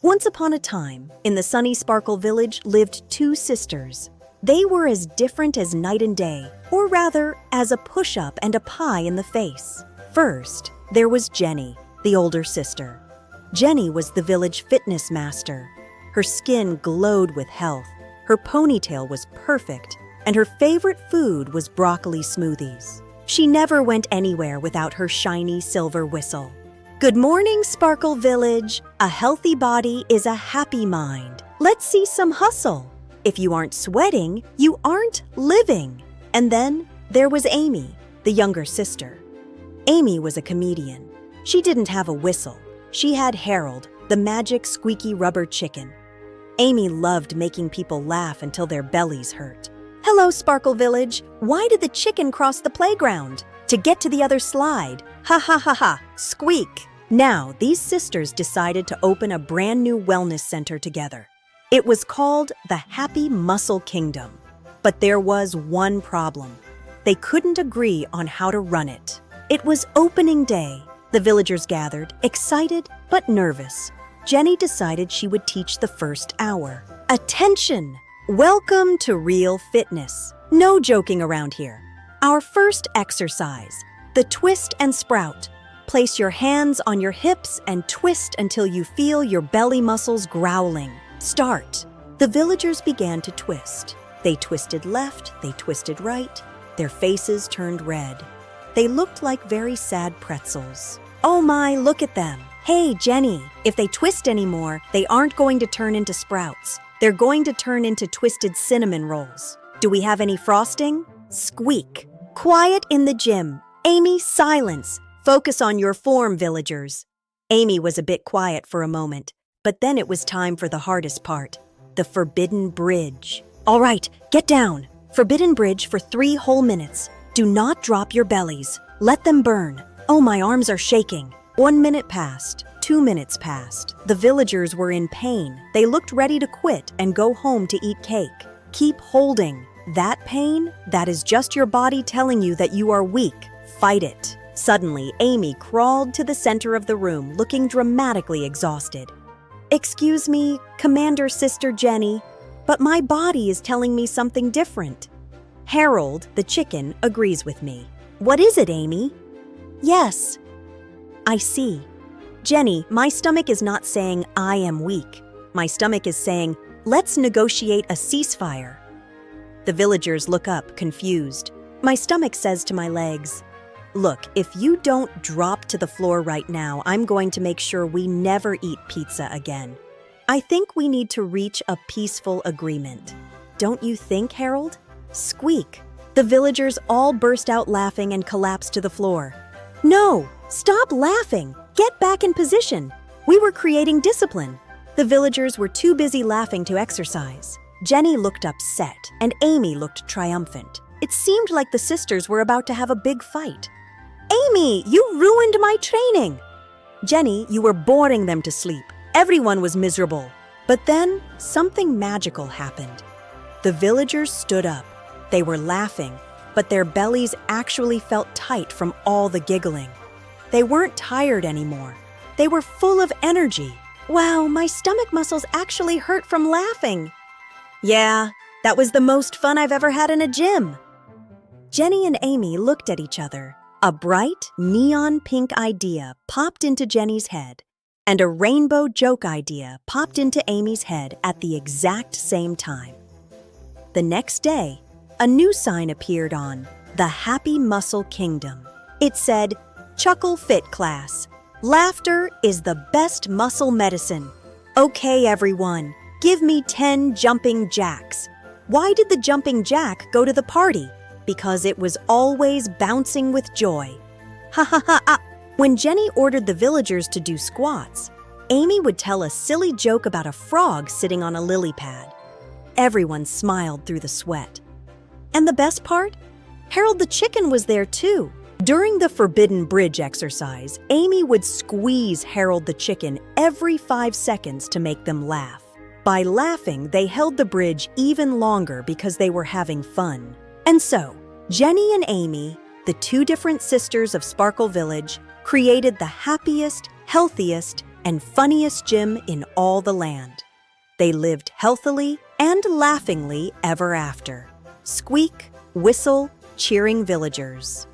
Once upon a time, in the sunny Sparkle Village lived two sisters. They were as different as night and day, or rather, as a push-up and a pie in the face. First, there was Jenny, the older sister. Jenny was the village fitness master. Her skin glowed with health, her ponytail was perfect, and her favorite food was broccoli smoothies. She never went anywhere without her shiny silver whistle. Good morning, Sparkle Village. A healthy body is a happy mind. Let's see some hustle. If you aren't sweating, you aren't living. And then there was Amy, the younger sister. Amy was a comedian. She didn't have a whistle. She had Harold, the magic squeaky rubber chicken. Amy loved making people laugh until their bellies hurt. Hello, Sparkle Village. Why did the chicken cross the playground? To get to the other slide. Ha ha ha ha, squeak. Now, these sisters decided to open a brand new wellness center together. It was called the Happy Muscle Kingdom. But there was one problem. They couldn't agree on how to run it. It was opening day. The villagers gathered, excited but nervous. Jenny decided she would teach the first hour. Attention! Welcome to real fitness. No joking around here. Our first exercise, the twist and sprout. Place your hands on your hips and twist until you feel your belly muscles growling. Start. The villagers began to twist. They twisted left, they twisted right. Their faces turned red. They looked like very sad pretzels. Oh my, look at them. Hey, Jenny, if they twist anymore, they aren't going to turn into sprouts. They're going to turn into twisted cinnamon rolls. Do we have any frosting? Squeak. Quiet in the gym. Amy, silence. Focus on your form, villagers. Amy was a bit quiet for a moment, but then it was time for the hardest part, the Forbidden Bridge. All right, get down. Forbidden Bridge for 3 whole minutes. Do not drop your bellies. Let them burn. Oh, my arms are shaking. 1 minute passed. 2 minutes passed. The villagers were in pain. They looked ready to quit and go home to eat cake. Keep holding. That pain, that is just your body telling you that you are weak. Fight it. Suddenly, Amy crawled to the center of the room, looking dramatically exhausted. Excuse me, Commander Sister Jenny, but my body is telling me something different. Harold, the chicken, agrees with me. What is it, Amy? Yes. I see. Jenny, my stomach is not saying I am weak. My stomach is saying, let's negotiate a ceasefire. The villagers look up, confused. My stomach says to my legs, look, if you don't drop to the floor right now, I'm going to make sure we never eat pizza again. I think we need to reach a peaceful agreement. Don't you think, Harold? Squeak. The villagers all burst out laughing and collapsed to the floor. No, stop laughing. Get back in position. We were creating discipline. The villagers were too busy laughing to exercise. Jenny looked upset and Amy looked triumphant. It seemed like the sisters were about to have a big fight. Amy, you ruined my training. Jenny, you were boring them to sleep. Everyone was miserable. But then something magical happened. The villagers stood up. They were laughing, but their bellies actually felt tight from all the giggling. They weren't tired anymore. They were full of energy. Wow, my stomach muscles actually hurt from laughing. Yeah, that was the most fun I've ever had in a gym. Jenny and Amy looked at each other. A bright, neon pink idea popped into Jenny's head, and a rainbow joke idea popped into Amy's head at the exact same time. The next day, a new sign appeared on the Happy Muscle Kingdom. It said, Chuckle Fit Class. Laughter is the best muscle medicine. Okay, everyone, give me 10 jumping jacks. Why did the jumping jack go to the party? Because it was always bouncing with joy. Ha ha ha ha! When Jenny ordered the villagers to do squats, Amy would tell a silly joke about a frog sitting on a lily pad. Everyone smiled through the sweat. And the best part? Harold the chicken was there too. During the Forbidden Bridge exercise, Amy would squeeze Harold the chicken every 5 seconds to make them laugh. By laughing, they held the bridge even longer because they were having fun. And so, Jenny and Amy, the two different sisters of Sparkle Village, created the happiest, healthiest, and funniest Jim in all the land. They lived healthily and laughingly ever after. Squeak, whistle, cheering villagers.